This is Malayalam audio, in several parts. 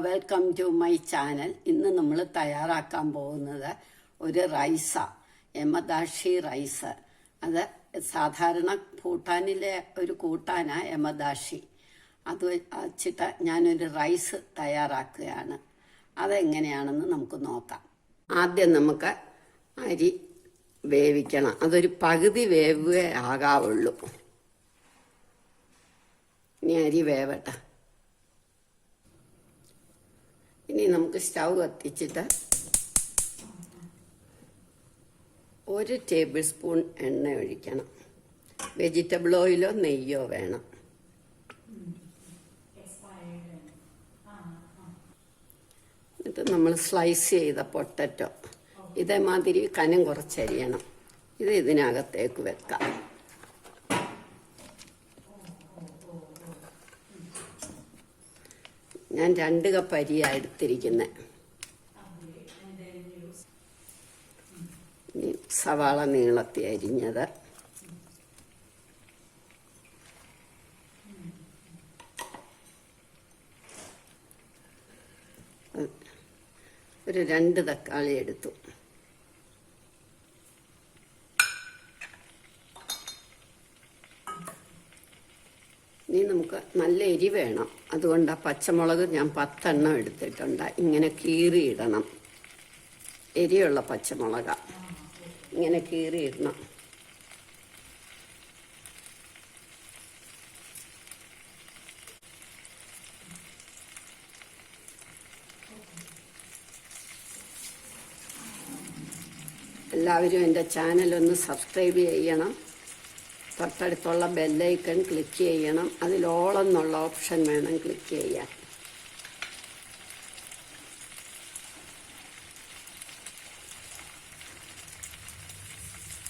Welcome to my channel. ഇന്ന് നമ്മൾ തയ്യാറാക്കാൻ പോകുന്നത് ഒരു റൈസാണ്, യമദാഷി റൈസ്. അത് സാധാരണ ഭൂട്ടാനിലെ ഒരു കൂട്ടാനാണ് യമദാഷി. അത് വച്ചിട്ട് ഞാനൊരു റൈസ് തയ്യാറാക്കുകയാണ്. അതെങ്ങനെയാണെന്ന് നമുക്ക് നോക്കാം. ആദ്യം നമുക്ക് അരി വേവിക്കണം. അതൊരു പകുതി വേവേ ആകാവുള്ളൂ. ഇനി അരി വേവട്ടെ. ഇനി നമുക്ക് സ്റ്റൗ കത്തിച്ചിട്ട് 1 ടേബിൾ സ്പൂൺ എണ്ണ ഒഴിക്കണം. വെജിറ്റബിൾ ഓയിലോ നെയ്യോ വേണം. എന്നിട്ട് നമ്മൾ സ്ലൈസ് ചെയ്ത പൊട്ടറ്റോ ഇതേമാതിരി കനം കുറച്ചരിയണം. ഇത് ഇതിനകത്തേക്ക് വെക്കാം. ഞാൻ 2 കപ്പ് അരിയാണ് എടുത്തിരിക്കുന്നത്. സവാള നീളത്തി അരിഞ്ഞത്, ഒരു 2 തക്കാളി എടുത്തു. ഇനി നമുക്ക് നല്ല എരി വേണം. അതുകൊണ്ട് പച്ചമുളക് ഞാൻ 10 എണ്ണം എടുത്തിട്ടുണ്ട്. ഇങ്ങനെ കീറിയിടണം. എരിയുള്ള പച്ചമുളക ഇങ്ങനെ കീറിയിടണം. എല്ലാവരും എൻ്റെ ചാനലൊന്ന് സബ്സ്ക്രൈബ് ചെയ്യണം. തൊട്ടടുത്തുള്ള ബെല്ലൈക്കൺ ക്ലിക്ക് ചെയ്യണം. അതിൽ ഓൾ എന്നുള്ള ഓപ്ഷൻ വേണം ക്ലിക്ക് ചെയ്യാൻ.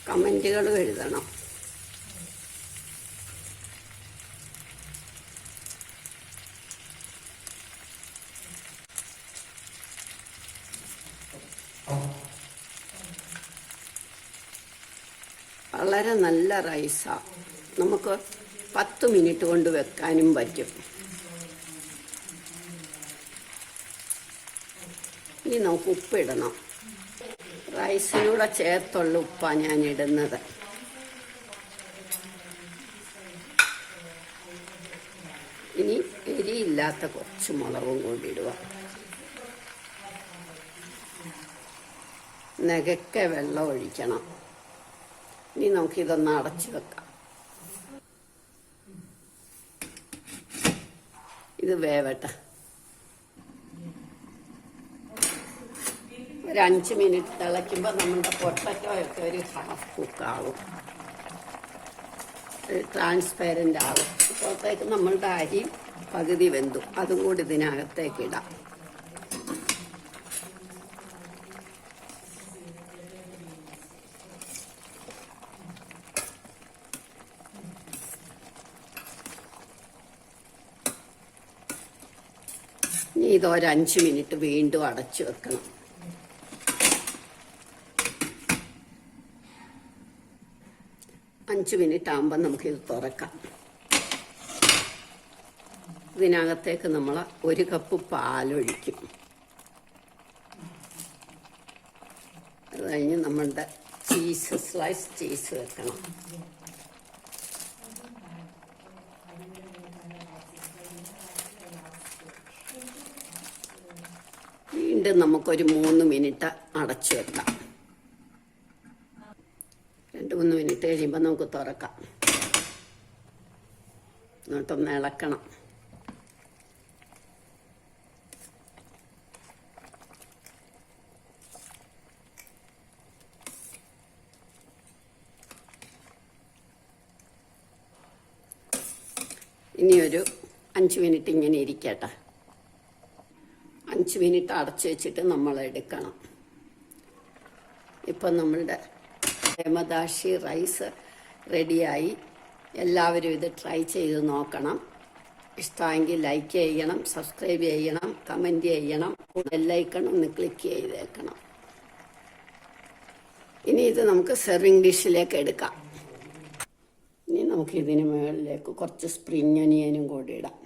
കമൻറ്റുകളും എഴുതണം. വളരെ നല്ല റൈസാണ്. നമുക്ക് 10 മിനിറ്റ് കൊണ്ട് വെക്കാനും പറ്റും. ഇനി നമുക്ക് ഉപ്പിടണം. റൈസിനൂടെ ചേർത്തുള്ള ഉപ്പാണ് ഞാൻ ഇടുന്നത്. ഇനി എരിയില്ലാത്ത കുറച്ച് മുളകും കൂടി ഇടുക. നകക്കെ വെള്ളം ഒഴിക്കണം. ഇനി നമുക്കിതൊന്ന് അടച്ചു വെക്കാം. ഇത് വേവട്ടെ. ഒരു 5 മിനിറ്റ് തിളയ്ക്കുമ്പോൾ നമ്മുടെ പൊട്ടറ്റോ ഒക്കെ ഒരു ഹാഫ് കുക്കാവും, ട്രാൻസ്പെറൻ്റ് ആവും. അപ്പോഴത്തേക്ക് നമ്മളുടെ അരി പകുതി വെന്തു. അതും കൂടി ഇതിനകത്തേക്ക് ഇടാം. ഇനി ഇതൊരു 5 മിനിറ്റ് വീണ്ടും അടച്ചു വെക്കണം. അഞ്ച് മിനിറ്റ് ആകുമ്പോൾ നമുക്കിത് തുറക്കാം. ഇതിനകത്തേക്ക് നമ്മൾ 1 കപ്പ് പാലൊഴിക്കും. അത് കഴിഞ്ഞ് നമ്മളുടെ സ്ലൈസ് ചീസ് വെക്കണം. വീണ്ടും നമുക്കൊരു 3 മിനിറ്റ് അടച്ചു വെക്കാം. 2-3 മിനിറ്റ് കഴിയുമ്പോൾ നമുക്ക് തുറക്കാം. എന്നിട്ടൊന്ന് ഇളക്കണം. ഇനിയൊരു 5 മിനിറ്റ് ഇങ്ങനെ ഇരിക്കട്ടെ. 5 മിനിറ്റ് അടച്ചു വെച്ചിട്ട് നമ്മൾ എടുക്കണം. ഇപ്പം നമ്മളുടെ യമദാഷി റൈസ് റെഡിയായി. എല്ലാവരും ഇത് ട്രൈ ചെയ്ത് നോക്കണം. ഇഷ്ടമെങ്കിൽ ലൈക്ക് ചെയ്യണം, സബ്സ്ക്രൈബ് ചെയ്യണം, കമൻറ്റ് ചെയ്യണം, ബെല്ലൈക്കൺ ഒന്ന് ക്ലിക്ക് ചെയ്തേക്കണം. ഇനി ഇത് നമുക്ക് സെർവിങ് ഡിഷിലേക്ക് എടുക്കാം. ഇനി നമുക്ക് ഇതിന് മുകളിലേക്ക് കുറച്ച് സ്പ്രിംഗ് ഒനിയനും കൂടി ഇടാം.